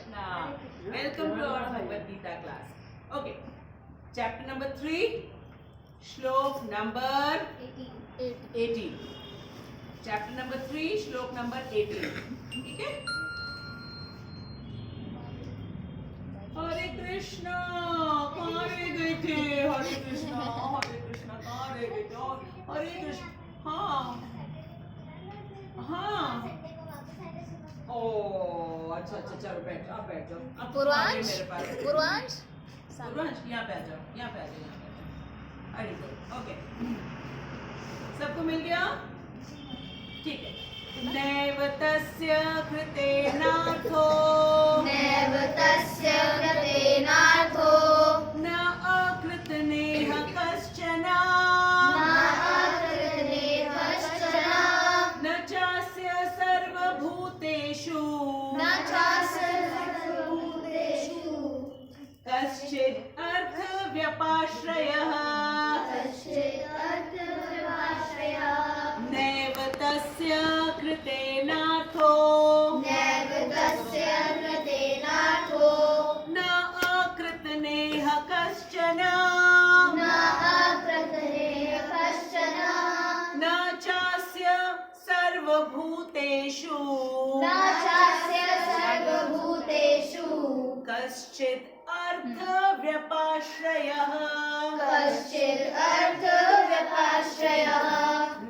Krishna. Welcome to our Bhagavad Gita class. Okay. Chapter number 3. Shlok number 18. Chapter number 3. Shlok number 18. ठीक है? हरे कृष्णा कहाँ रह गए थे? हरे कृष्णा कहाँ रह गए थे? हरे कृष्ण हाँ हाँ ओ अच्छा अच्छा चलो बैठ जाओ बैठ जाओ। अब पूर्वांश मेरे पास पूर्वांश पूर्वांश यहाँ पे आ जाओ यहाँ पे आ जाओ। अरे गुड ओके सबको मिल गया ठीक है। नैव तस्य कृतेनार्थो नैव तस्य कृतेनार्थो न अकृतनेह कश्चन न अकृतनेह कश्चन न चास्य सर्वभूतेषु न चास्य सर्वभूतेषु कश्चित् अर्थव्यपाश्रयः कश्चित् अर्थव्यपाश्रयः नैव तस्य कृतेनार्थो नैव तस्य कृतेनार्थो न अकृतनेह कश्चन न अकृतनेह कश्चन न चास्य सर्वभूतेषु न चास्य सर्वभूतेषु कश्चित् अर्थव्यपाश्रयः कश्चित् अर्थव्यपाश्रयः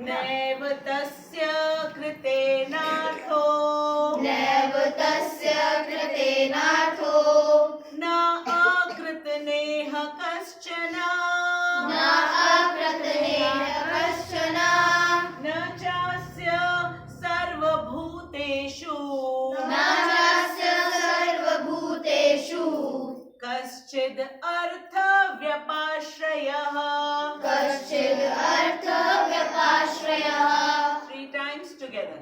नैव तस्य कृतेनार्थो नैव तस्य कृतेनार्थो न अकृतनेह कश्चन न अकृतनेह कश्चन न चास्य सर्वभूतेषु न चास्य सर्वभूतेषु कश्चिद् अर्थव्यपाश्रयः कश्चित् अर्थव्यपाश्रयः 3 times together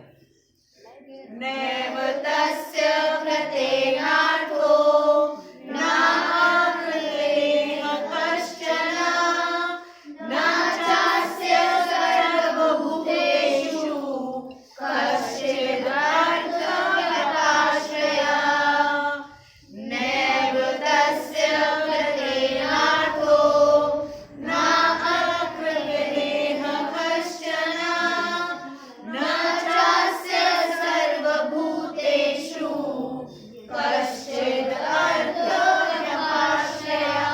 नैव तस्य कृतेनार्थो न अकृतनेह कश्चन न चास्य सर्वभूतेषु कश्चित् अर्थव्यपाश्रयः नैव तस्य कृतेनार्थो न अकृतनेह कश्चन न चास्य सर्वभूतेषु कश्चित् अर्थव्यपाश्रयः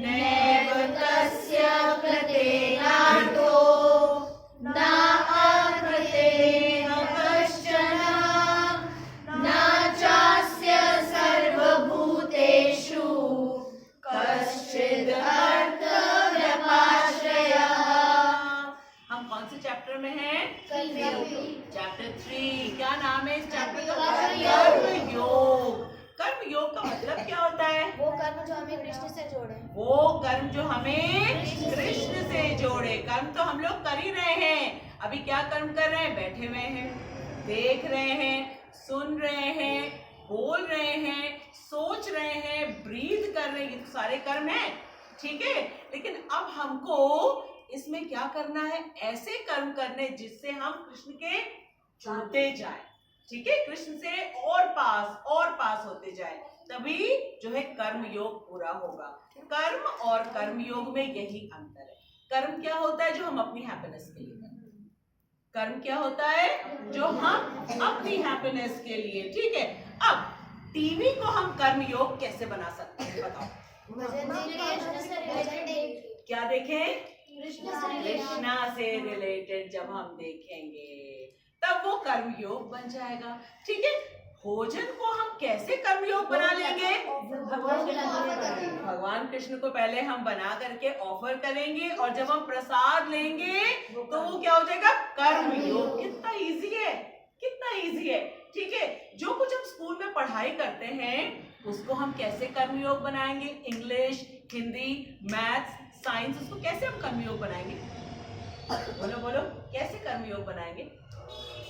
नैव तस्य कृतेनार्थो न अकृतनेह कश्चन न चास्य सर्वभूतेषु कश्चित् अर्थव्यपाश्रयः। हम कौन से चैप्टर में हैं? चैप्टर 3। क्या नाम है इस चैप्टर का? कर्म योग। कर्म योग का मतलब क्या होता है? वो कर्म जो हमें कृष्ण से जोड़े वो कर्म जो हमें कृष्ण से जोड़े। कर्म तो हम लोग कर ही रहे हैं। अभी क्या कर्म कर रहे हैं? बैठे हुए हैं, देख रहे हैं, सुन रहे हैं, बोल रहे हैं, सोच रहे हैं, ब्रीथ कर रहे हैं। ये तो सारे कर्म हैं, ठीक है। लेकिन अब हमको इसमें क्या करना है? ऐसे कर्म करने जिससे हम कृष्ण के जुड़ते जाए, ठीक है। कृष्ण से और पास होते जाए, तभी जो है कर्म योग पूरा होगा। कर्म और कर्म योग में यही अंतर है। कर्म क्या होता है? जो हम अपनी हैप्पीनेस के लिए करते हैं। कर्म क्या होता है? जो हम अपनी हैप्पीनेस के लिए, ठीक है। अब टीवी को हम कर्म योग कैसे बना सकते हैं? बताओ। क्या देखें? कृष्णा से रिलेटेड जब हम देखेंगे तब वो कर्म योग बन जाएगा, ठीक है। भोजन को हम कैसे कर्म योग बना लेंगे? भगवान कृष्ण को पहले हम बना करके ऑफर करेंगे और जब हम प्रसाद लेंगे तो वो क्या हो जाएगा? कर्म योग। कितना इजी है, कितना इजी है, ठीक है। जो कुछ हम स्कूल में पढ़ाई करते हैं उसको हम कैसे कर्म योग बनाएंगे? इंग्लिश, हिंदी, मैथ्स, साइंस, उसको कैसे हम कर्म योग बनाएंगे? बोलो बोलो, कैसे कर्म योग बनाएंगे?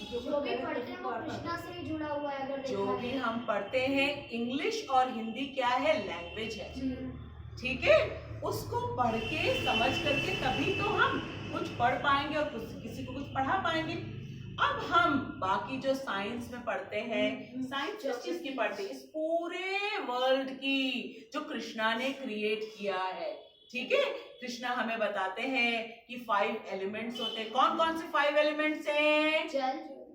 जो भी पढ़ते हैं वो कृष्णा से ही जुड़ा हुआ है। अगर जो भी हम पढ़ते हैं, इंग्लिश और हिंदी क्या है? लैंग्वेज है, ठीक है। उसको पढ़ के समझ करके तभी तो हम कुछ पढ़ पाएंगे और किसी को कुछ पढ़ा पाएंगे। अब हम बाकी जो साइंस में पढ़ते हैं, साइंस किस चीज की पढ़ते हैं? इस पूरे वर्ल्ड की जो कृष्णा ने क्रिएट किया है, ठीक है। कृष्णा हमें बताते हैं कि 5 एलिमेंट्स होते हैं। कौन कौन से 5 एलिमेंट्स हैं?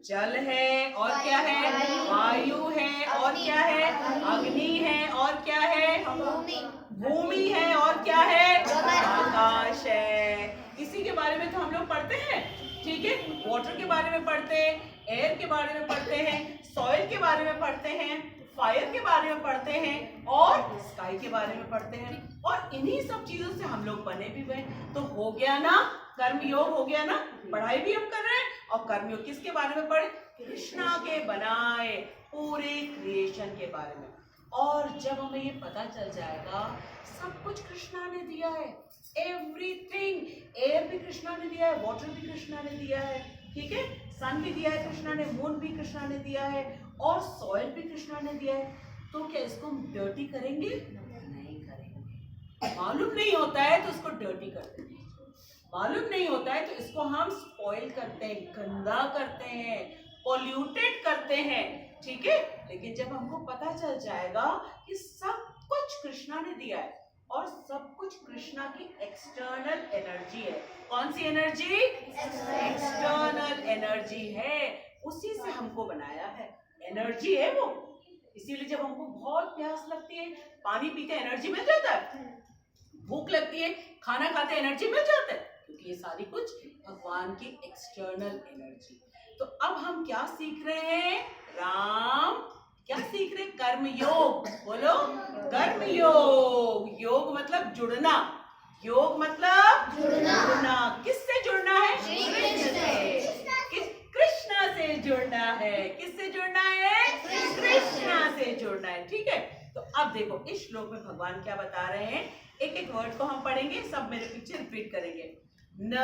जल है, और क्या है? वायु है, और क्या है? अग्नि है, और क्या है? भूमि है, और क्या है? आकाश है। इसी के बारे में तो हम लोग पढ़ते हैं, ठीक है। वाटर के बारे में पढ़ते हैं, एयर के बारे में पढ़ते हैं, सॉइल के बारे में पढ़ते हैं, फायर के बारे में पढ़ते हैं, और स्काई के बारे में पढ़ते हैं। और इन्हीं सब चीजों से हम लोग बने भी हुए। तो हो गया ना, कर्मयोग हो गया ना। पढ़ाई भी हम कर रहे हैं, और कर्मयोग किसके बारे में पढ़े? कृष्णा के बनाए पूरे क्रिएशन के बारे में। और जब हमें ये पता चल जाएगा सब कुछ कृष्णा ने दिया है, एवरीथिंग। एयर भी कृष्णा ने दिया है, वाटर भी कृष्णा ने दिया है, ठीक है। सन भी दिया है कृष्णा ने, मून भी कृष्णा ने दिया है, और सॉइल भी कृष्णा ने दिया है। तो क्या इसको हम डर्टी करेंगे? नहीं करेंगे। मालूम नहीं होता है तो इसको डर्टी करते हैं, मालूम नहीं होता है तो इसको हम स्पॉइल करते हैं, गंदा करते हैं, पॉल्यूटेड करते हैं, ठीक है। लेकिन जब हमको पता चल जाएगा कि सब कुछ कृष्णा ने दिया है, और सब कुछ कृष्णा की एक्सटर्नल एनर्जी है। कौन सी एनर्जी? एक्सटर्नल एनर्जी है, उसी से हमको बनाया है, एनर्जी है वो। इसीलिए जब हमको बहुत प्यास लगती है, पानी पीते एनर्जी मिल जाता है, भूख लगती है, खाना खाते एनर्जी मिल जाता है, क्योंकि ये सारी कुछ भगवान की एक्सटर्नल एनर्जी। तो अब हम क्या सीख रहे हैं? राम क्या सीख रहे? कर्म योग। बोलो, कर्म योग। योग मतलब जुड़ना, योग मतलब जुड़ना। किससे जुड़ना है? कृष्णा से जुड़ना है। किससे जुड़ना है? कृष्णा से जुड़ना है, ठीक है। तो अब देखो इस श्लोक में भगवान क्या बता रहे हैं। एक एक वर्ड को हम पढ़ेंगे, सब मेरे पीछे रिपीट करेंगे। न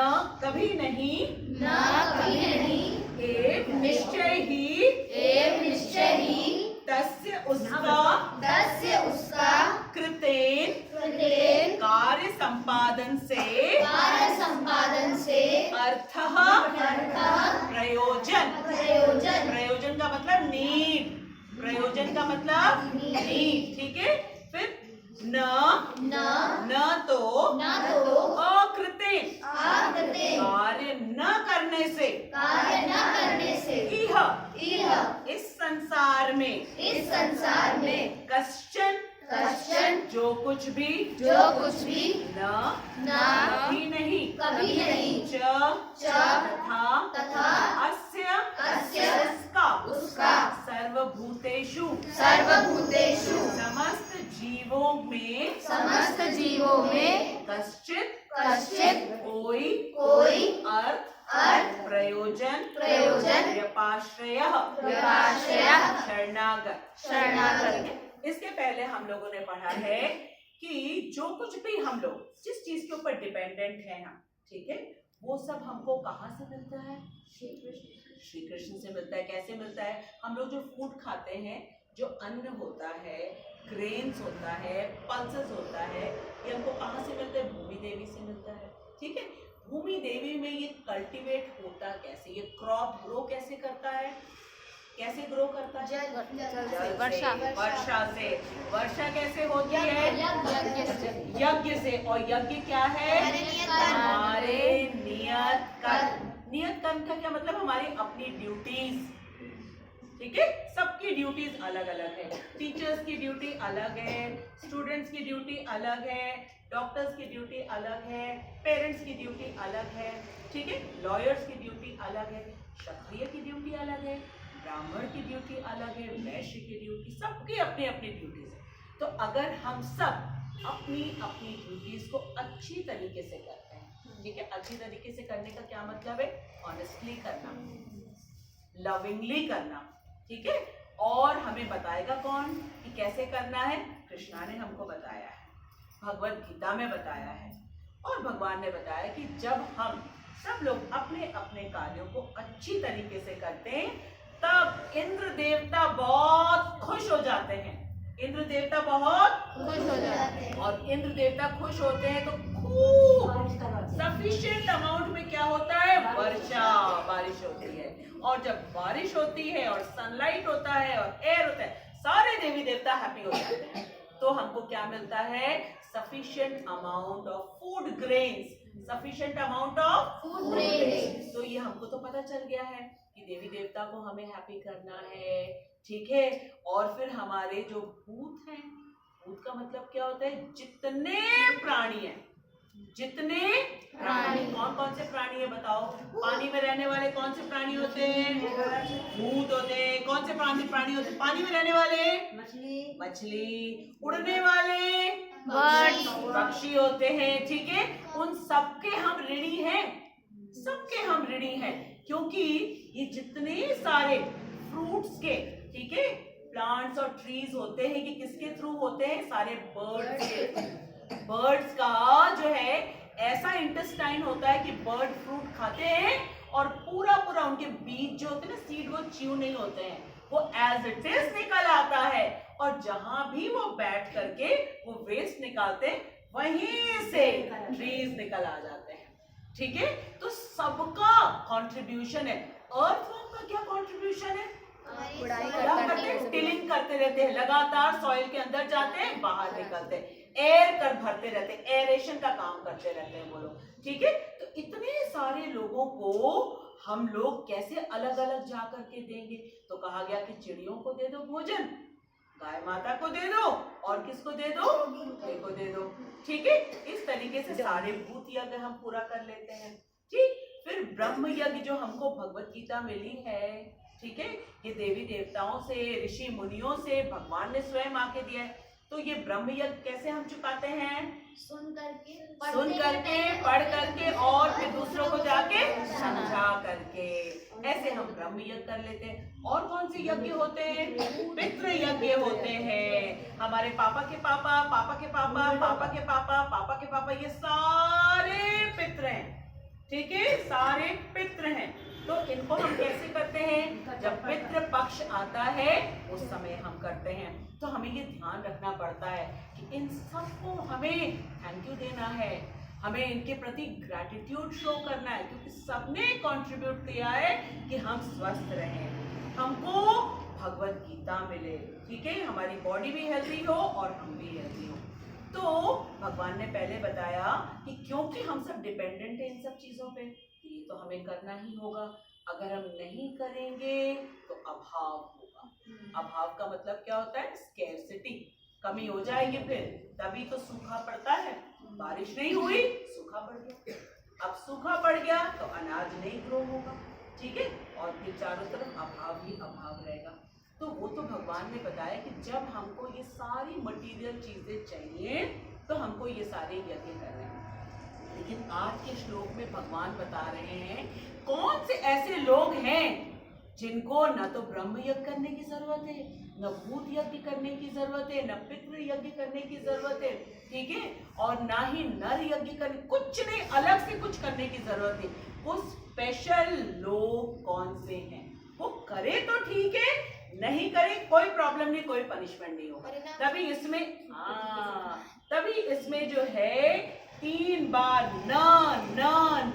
कभी नहीं, न कभी नहीं, एव निश्चय ही, तस्य उसका कृतेन कार्य संपादन से अर्थः प्रयोजन। प्रयोजन का मतलब नीड, प्रयोजन का मतलब नीड, ठीक है। फिर न तो अकृतेन, कार्य न करने से, इस संसार में कश्चन जो कुछ भी न कभी नहीं तथा अस्य उसका सर्वभूतेषु समस्त जीवों में कश्चित कोई अर्थ प्रयोजन व्यपाश्रयः शरणागत। इसके पहले हम लोगों ने पढ़ा है कि जो कुछ भी हम लोग जिस चीज के ऊपर डिपेंडेंट है हम, ठीक है, वो सब हमको कहाँ से मिलता है? श्री कृष्ण से मिलता है। कैसे मिलता है? हम लोग जो फूड खाते हैं, जो अन्न होता है, ग्रेन्स होता है, पल्सेस होता है, ये हमको कहाँ से मिलता है? भूमि देवी से मिलता है, ठीक है। भूमि देवी में ये कल्टीवेट होता कैसे? ये क्रॉप ग्रो कैसे करता है? कैसे ग्रो करता है? वर्षा से। वर्षा कैसे होती है? यज्ञ से। और यज्ञ क्या है? हमारे नियत कर्म। नियत कर्म का क्या मतलब? हमारी अपनी ड्यूटीज, ठीक है। सबकी ड्यूटीज अलग अलग है। टीचर्स की ड्यूटी अलग है, स्टूडेंट्स की ड्यूटी अलग है, डॉक्टर्स की ड्यूटी अलग है, पेरेंट्स की ड्यूटी अलग है, ठीक है। लॉयर्स की ड्यूटी अलग है, क्षत्रिय की ड्यूटी अलग है, ब्राह्मण की ड्यूटी अलग है, वैश्य की ड्यूटी, सबकी अपनी अपनी ड्यूटीज है। तो अगर हम सब अपनी अपनी ड्यूटीज को अच्छी तरीके से करते हैं, ठीक है। अच्छी तरीके से करने का क्या मतलब है? ऑनेस्टली करना, लविंगली करना, ठीक है। और हमें बताएगा कौन कि कैसे करना है? कृष्णा ने हमको बताया है, भगवत गीता में बताया है। और भगवान ने बताया कि जब हम सब लोग अपने अपने कार्यों को अच्छी तरीके से करते हैं, तब इंद्र देवता बहुत खुश हो जाते हैं। इंद्र देवता बहुत खुश हो जाते हैं। और इंद्र देवता खुश होते हैं तो खूब सफिशिएंट अमाउंट में क्या होता है, वर्षा, बारिश होती है। और जब बारिश होती है और सनलाइट होता है और एयर होता है, सारे देवी देवता हैप्पी हो जाते हैं। तो हमको क्या मिलता है, sufficient amount of food grains, sufficient amount of food grains. तो ये हमको तो पता चल गया है कि देवी देवता को हमें हैप्पी करना है, ठीक है। और फिर हमारे जो भूत हैं, भूत का मतलब क्या होता है, जितने प्राणी हैं, जितने प्राणी, कौन कौन से प्राणी है बताओ। पानी में रहने वाले कौन से प्राणी होते हैं, भूत होते हैं। कौन से प्राणी होते हैं पानी में रहने वाले, मछली। उड़ने वाले पक्षी होते हैं, ठीक है। उन सबके हम ऋणी हैं, सबके हम ऋणी हैं, क्योंकि ये जितने सारे फ्रूट्स के, ठीक है, प्लांट्स और ट्रीज होते हैं, ये किसके थ्रू होते हैं, सारे बर्ड्स के। बर्ड्स का जो है ऐसा इंटेस्टाइन होता है कि बर्ड फ्रूट खाते हैं और पूरा पूरा उनके बीज जो होते हैं ना, सीड, वो च्यू नहीं होते हैं, वो एज इट इज निकल आता है। और जहां भी वो बैठ करके वो वेस्ट निकालते हैं, वहीं से ट्रीज निकल आ जाते हैं, ठीक है। तो सबका कंट्रीब्यूशन है। अर्थवर्म का क्या कंट्रीब्यूशन है, क्या करते हैं, टिलिंग करते रहते हैं, लगातार सॉइल के अंदर जाते हैं, बाहर निकलते हैं, एयर कर भरते रहते हैं, एयरेशन का काम करते रहते हैं वो लोग, ठीक है। तो इतने सारे लोगों को हम लोग कैसे अलग अलग जा करके देंगे। तो कहा गया कि चिड़ियों को दे दो भोजन, गाय माता को दे दो, और किसको दे दो, कुत्ते को दे दो, ठीक है। इस तरीके से सारे भूत यज्ञ हम पूरा कर लेते हैं, ठीक। फिर ब्रह्म यज्ञ जो हमको भगवत गीता मिली है, ठीक है, ये देवी देवताओं से, ऋषि मुनियों से भगवान ने स्वयं आके दिया है। तो ये ब्रह्म यज्ञ कैसे हम चुकाते हैं, सुन करके, पढ़ करके, और फिर दूसरों को जाके समझा करके, ऐसे हम ब्रह्म यज्ञ कर लेते हैं। और कौन से यज्ञ होते हैं, पितृ यज्ञ होते हैं। हमारे पापा के पापा, पापा के पापा, पापा के पापा, पापा के पापा, ये सारे पितृ हैं, ठीक है, सारे पितृ हैं। तो इनको हम कैसे करते हैं, जब पितृ पक्ष आता है उस समय हम करते हैं। तो हमें ये ध्यान रखना पड़ता है कि इन सबको हमें थैंक यू देना है, हमें इनके प्रति ग्रैटिट्यूड शो करना है, क्योंकि सबने कंट्रीब्यूट किया है कि हम स्वस्थ रहें, हमको भगवत गीता मिले, ठीक है, हमारी बॉडी भी हेल्दी हो और हम भी हेल्दी हो। तो भगवान ने पहले बताया कि क्योंकि हम सब डिपेंडेंट हैं इन सब चीजों पे, ये तो हमें करना ही होगा। अगर हम नहीं करेंगे तो अभाव होगा। अभाव का मतलब क्या होता है, स्कैर्सिटी, कमी हो जाएगी, फिर तभी तो सूखा पड़ता है। बारिश नहीं हुई, सूखा पड़ गया, अब सूखा पड़ गया तो अनाज नहीं ग्रो होगा, ठीक है, और फिर चारों तरफ अभाव ही अभाव रहेगा। तो वो तो भगवान ने बताया कि जब हमको ये सारी मटेरियल चीजें चाहिए तो हमको ये सारे यज्ञ करने हैं। लेकिन आज के श्लोक में भगवान बता रहे हैं कौन से ऐसे लोग हैं जिनको न तो ब्रह्म यज्ञ करने की जरूरत है, न भूत यज्ञ करने की जरूरत है, न पितृ यज्ञ करने की जरूरत है, ठीक है, और ना ही नर यज्ञ करने, कुछ नहीं, अलग से कुछ करने की जरूरत है। वो स्पेशल लोग कौन से हैं, वो करे तो ठीक है, नहीं करे कोई प्रॉब्लम नहीं, कोई पनिशमेंट नहीं होगा। तभी इसमें जो है 3 बार न न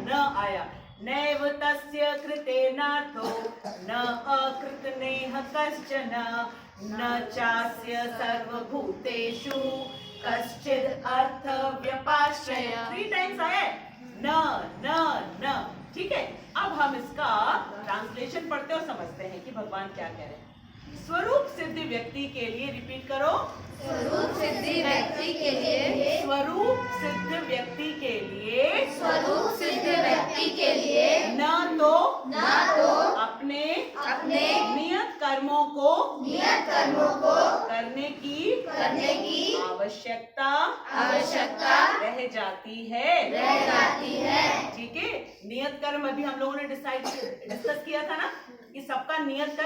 न आया। नैव तस्य कृतेनार्थो न अकृत नेह कश्चन न चास्य सर्वभूतेषु कश्चिद् अर्थ व्यपाश्रय। 3 टाइम्स आया न न न, ठीक है। अब हम इसका ट्रांसलेशन पढ़ते और समझते हैं कि भगवान क्या कह रहे हैं। स्वरूप सिद्धि व्यक्ति के लिए, रिपीट करो, स्वरूप सिद्धि व्यक्ति के लिए, स्वरूप सिद्ध व्यक्ति के लिए, स्वरूप सिद्ध व्यक्ति के लिए न तो अपने नियत कर्मों को करने की आवश्यकता रह जाती है, ठीक है। नियत कर्म अभी हम लोगों ने डिस्कस किया था ना कि सबका नियत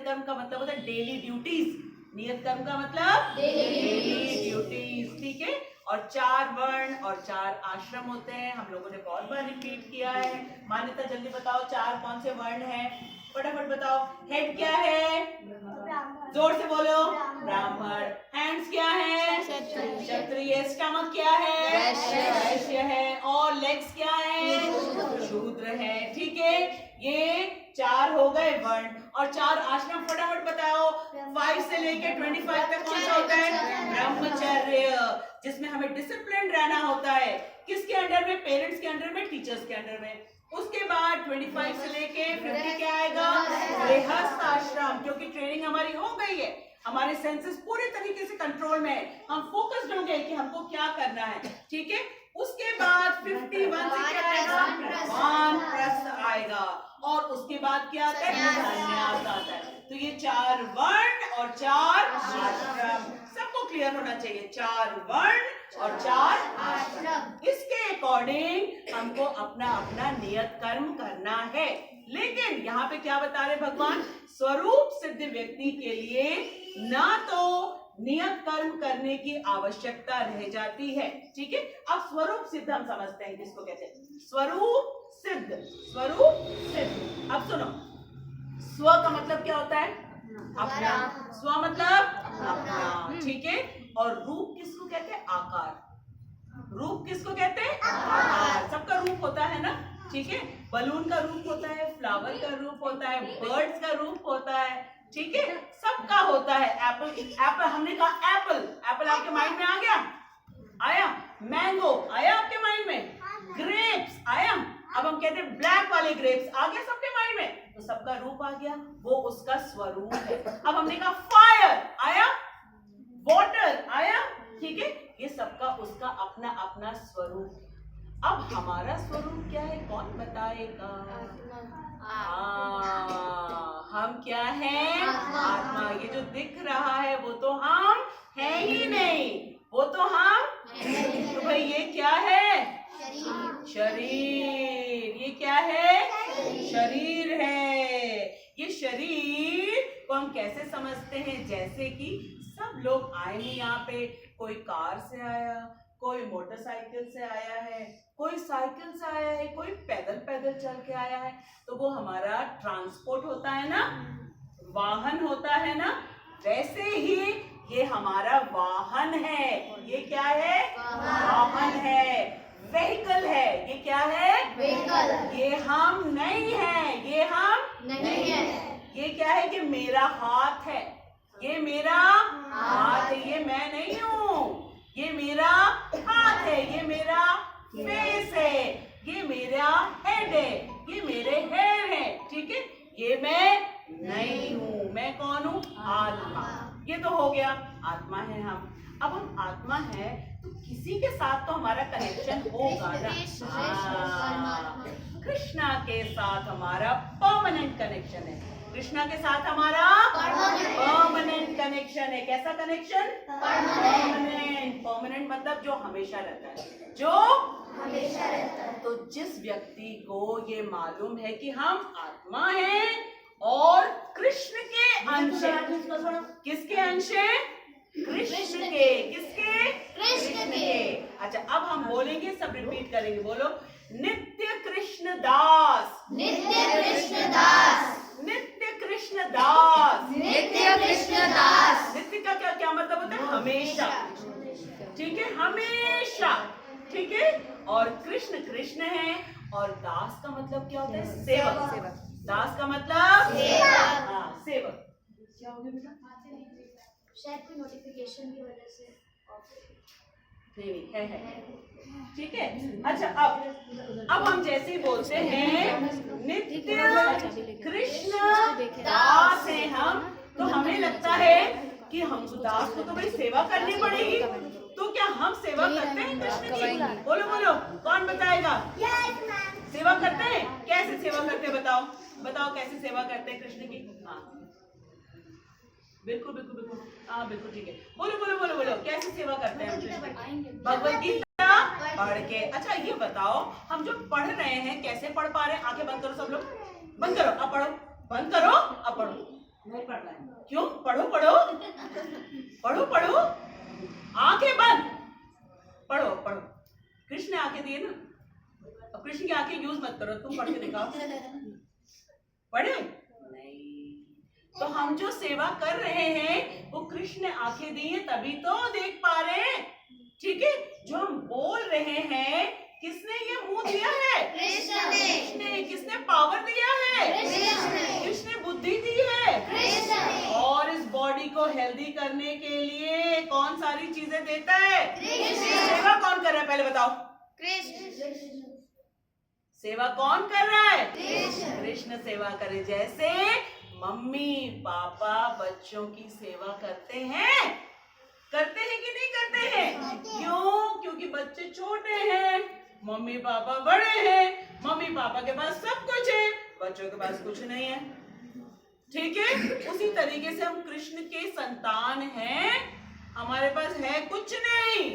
कर्म का मतलब होता है डेली ड्यूटीज। नियत कर्म का मतलब डेली ड्यूटीज, ठीक है। और 4 वर्ण और 4 आश्रम होते हैं, हम लोगों ने बहुत बार रिपीट किया है। मान्यता जल्दी बताओ 4 कौन से वर्ण हैं, फटाफट बताओ। हेड क्या है, जोर से बोलो, ब्राह्मण। हैंड्स क्या है, क्षत्रिय। क्षत्रिय, स्टमक क्या है? वैश्य है, और लेग्स क्या है? शूद्र है। ठीक है, ये 4 हो गए वर्ण, और 4 आश्रम फटाफट बताओ। 5 से लेके 25 तक कौन सा होता है? ब्रह्मचर्य, जिसमें हमें डिसिप्लिन रहना होता है। किसके अंडर में? पेरेंट्स के अंडर में, टीचर्स के अंडर में। उसके बाद 25 से लेके 50 क्या आएगा? गृहस्थ आश्रम, क्योंकि ट्रेनिंग हमारी हो गई है, हमारे सेंसेस पूरे तरीके से कंट्रोल में है, हम फोकस्ड हो गए कि हमको क्या करना है। ठीक है, उसके बाद 51 से क्या आएगा? वानप्रस्थ आएगा, और उसके बाद क्या आता है? संन्यास आता है। तो ये 4 वर्ण और 4 आश्रम, सबको क्लियर होना चाहिए। 4 वर्ण और 4 आश्रम, इसके अकॉर्डिंग हमको अपना अपना नियत कर्म करना है। लेकिन यहाँ पे क्या बता रहे भगवान? स्वरूप सिद्ध व्यक्ति के लिए ना तो नियत कर्म करने की आवश्यकता रह जाती है। ठीक है, अब स्वरूप सिद्ध हम समझते हैं किसको कहते हैं। स्वरूप सिद्ध, स्वरूप सिद्ध। अब सुनो, स्व का मतलब क्या होता है? अपना। स्व मतलब अपना। ठीक है, और रूप किसको कहते हैं? आकार। रूप किसको कहते हैं? आकार। सबका रूप होता है ना। ठीक है, बलून का रूप होता है, फ्लावर का रूप होता है, बर्ड्स का रूप होता है। ठीक है, सबका होता है। एप्पल, एप्पल हमने कहा एप्पल, एप्पल आपके माइंड में आ गया? आया? मैंगो आया आपके माइंड में? ग्रेप्स आया? अब हम कहते हैं ब्लैक वाले ग्रेप्स, आ गया सबके माइंड में? तो सबका रूप आ गया, वो उसका स्वरूप है। अब हमने कहा फायर आया, वाटर आया। ठीक है, ये सबका उसका अपना अपना स्वरूप। अब हमारा स्वरूप क्या है, कौन बताएगा? हम क्या हैं? आत्मा। ये जो दिख रहा है वो तो हम है ही नहीं, वो तो हम तो भाई ये क्या है? शरीर। ये क्या है? शरीर है। ये शरीर को हम कैसे समझते हैं? जैसे कि सब लोग आए हैं यहाँ पे, कोई कार से आया, कोई मोटरसाइकिल से आया है, कोई साइकिल से आया है, कोई पैदल पैदल चल के आया है, तो वो हमारा ट्रांसपोर्ट होता है ना, वाहन होता है ना। वैसे ही ये हमारा वाहन है। ये क्या है? वाहन है, व्हीकल है। ये क्या है? व्हीकल। ये हम नहीं है, ये हम नहीं है। ये क्या है कि मेरा हाथ है, ये मेरा हाथ है, ये मैं नहीं हूँ। ये मेरा हाथ है, ये मेरा फेस है, ये मेरा हेड है, ये मेरे हेयर है। ठीक है, ये मैं नहीं हूँ। मैं कौन हूँ? आत्मा। ये तो हो गया, आत्मा है हम। अब हम आत्मा है तो किसी के साथ तो हमारा कनेक्शन होगा ना। कृष्णा के साथ हमारा परमानेंट कनेक्शन है। कृष्णा के साथ हमारा परमानेंट कनेक्शन है। कैसा कनेक्शन? परमानेंट। परमानेंट मतलब जो हमेशा रहता है, जो हमेशा रहता है। तो जिस व्यक्ति को ये मालूम है कि हम आत्मा हैं और कृष्ण के अंश हैं। किसके अंश हैं? कृष्ण के। किसके? कृष्ण के। अच्छा, अब हम बोलेंगे, सब रिपीट करेंगे। बोलो, नित्य कृष्ण दास, नित्य कृष्ण दास, नित्य कृष्ण दास, नित्य कृष्ण दास। नित्य का क्या क्या मतलब होता है? हमेशा। ठीक है, हमेशा। ठीक है, और कृष्ण कृष्ण है, और दास का मतलब क्या होता है? सेवक। दास का मतलब सेवक। हाँ, सेवक। क्या हो गया बेटा? शायद कोई नोटिफिकेशन की वजह से नहीं है। ठीक है, अच्छा, अब हम जैसे ही बोलते हैं नित्य कृष्ण दास हैं हम, तो हमें लगता है कि हम दास को तो भाई सेवा करनी पड़ेगी। तो क्या हम सेवा करते हैं कृष्ण की? बोलो बोलो, कौन बताएगा? सेवा करते हैं? कैसे सेवा करते हैं बताओ? बताओ कैसे सेवा करते हैं कृष्ण की? हाँ, बिल्कुल बिल्कुल बिल्कुल, हाँ बिल्कुल, ठीक है। बोलो बोलो बोलो बोलो, कैसे सेवा करते हैं कृष्ण? भगवद गीता पढ़ के। अच्छा, ये बताओ, हम जो पढ़ रहे हैं कैसे पढ़ पा रहे हैं? आंखें बंद करो सब लोग, बंद करो, अब पढ़ो, बंद करो, अब पढ़ो। नहीं पढ़ रहा है, क्यों? पढ़ो पढ़ो पढ़ो पढ़ो, आंखें बंद, पढ़ो पढ़ो। कृष्ण ने आंखें दिए ना, अब कृष्ण की आंखें यूज मत करो, तुम पढ़ के दिखाओ। पढ़े नहीं, तो हम जो सेवा कर रहे हैं वो कृष्ण ने आंखें दी है तभी तो देख पा रहे हैं। ठीक है, जो हम बोल रहे हैं किसने ये मुंह दिया है? कृष्ण ने। कृष्ण। किसने पावर दिया है? कृष्ण ने। किसने बुद्धि दी है? कृष्ण ने। और इस बॉडी को हेल्दी करने के लिए कौन सारी चीजें देता है? कृष्ण। सेवा कौन कर रहा है पहले बताओ? कृष्ण। सेवा कौन कर रहा है? कृष्ण। कृष्ण सेवा करे। जैसे मम्मी पापा बच्चों की सेवा करते हैं कि नहीं करते हैं? क्यों? क्योंकि बच्चे छोटे हैं, मम्मी पापा बड़े हैं, मम्मी पापा के पास सब कुछ है, बच्चों के पास कुछ नहीं है। ठीक है, उसी तरीके से हम कृष्ण के संतान हैं, हमारे पास है कुछ नहीं,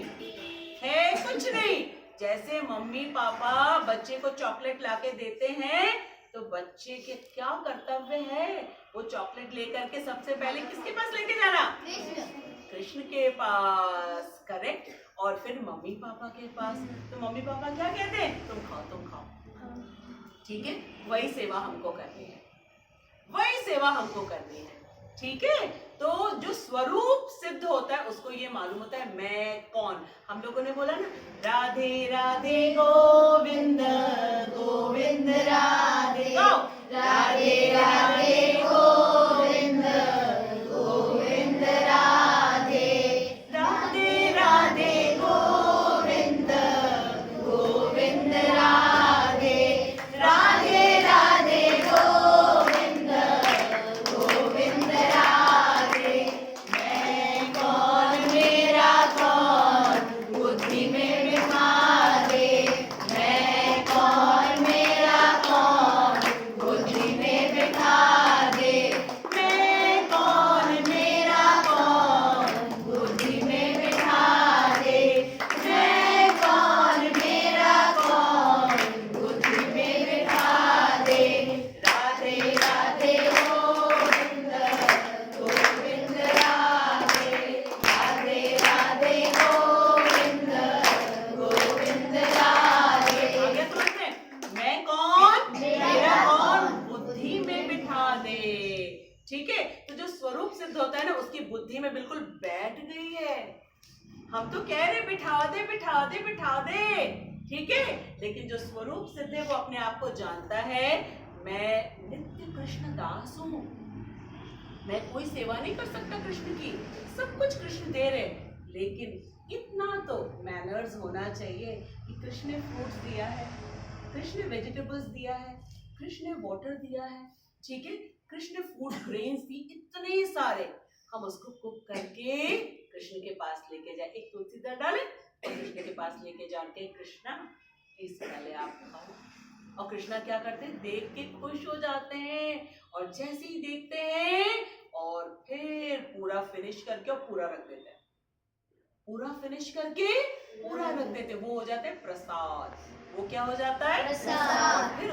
है कुछ नहीं। जैसे मम्मी पापा बच्चे को चॉकलेट लाके देते हैं तो बच्चे के क्या कर्तव्य है? वो चॉकलेट लेकर के सबसे पहले किसके पास लेके जाना? कृष्ण। कृष्ण के पास। करेक्ट। और फिर मम्मी पापा के पास। तो मम्मी पापा क्या कहते हैं? तुम खाओ तुम खाओ। ठीक है, वही सेवा हमको करनी है, वही सेवा हमको करनी है। ठीक है, तो जो स्वरूप सिद्ध होता है उसको ये मालूम होता है मैं कौन। हम लोगों ने बोला ना, राधे राधे गोविंद गोविंद राधे, राधे राधे गोविंद गोविंद राधे, राधे राधे गोविंद गोविंद राधे, राधे राधे गोविंद गोविंद राधे। मैं कौन मेरा कौन बुद्धि में बिठा दे, मैं कौन मेरा कौन बुद्धि में बिठा दे, मैं कौन मेरा कौन बुद्धि में बिठा दे, मैं कौन मेरा कौन बुद्धि में बिठा दे। राधे राधे गोविंद गोविंद राधे, राधे राधे गोविंद गोविंद राधे। आ गया समझ में? मैं कौन मेरा कौन बुद्धि में बिठा दे। ठीक है, तो जो स्वरूप सिद्ध होता है ना उसकी बुद्धि में बिल्कुल बैठ गई है। हम तो कह रहे बिठा दे बिठा दे बिठा दे, ठीक है, लेकिन जो स्वरूप सिद्ध है वो अपने आप को जानता है मैं नित्य कृष्ण दास हूँ, मैं कोई सेवा नहीं कर सकता कृष्ण की, सब कुछ कृष्ण दे रहे, लेकिन इतना तो मैनर्स होना चाहिए कि कृष्ण ने फ्रूट्स दिया है, कृष्ण ने वेजिटेबल्स दिया है, कृष्ण ने वाटर दिया है, ठीक है, कृष्ण ने फूड ग्रेन्स दी इतने सारे, हम उसको कुक करके कृष्ण के पास लेके जाए, एक तुलसी दल डाले और कृष्ण के पास लेके जाके कृष्णा इस पहले आप खाओ। और कृष्णा क्या करते हैं? देख के खुश हो जाते हैं, और जैसे ही देखते हैं और फिर पूरा फिनिश करके और पूरा रख देते हैं, पूरा फिनिश करके पूरा रख देते, वो हो जाते हैं प्रसाद। वो क्या हो जाता है? प्रसाद। फिर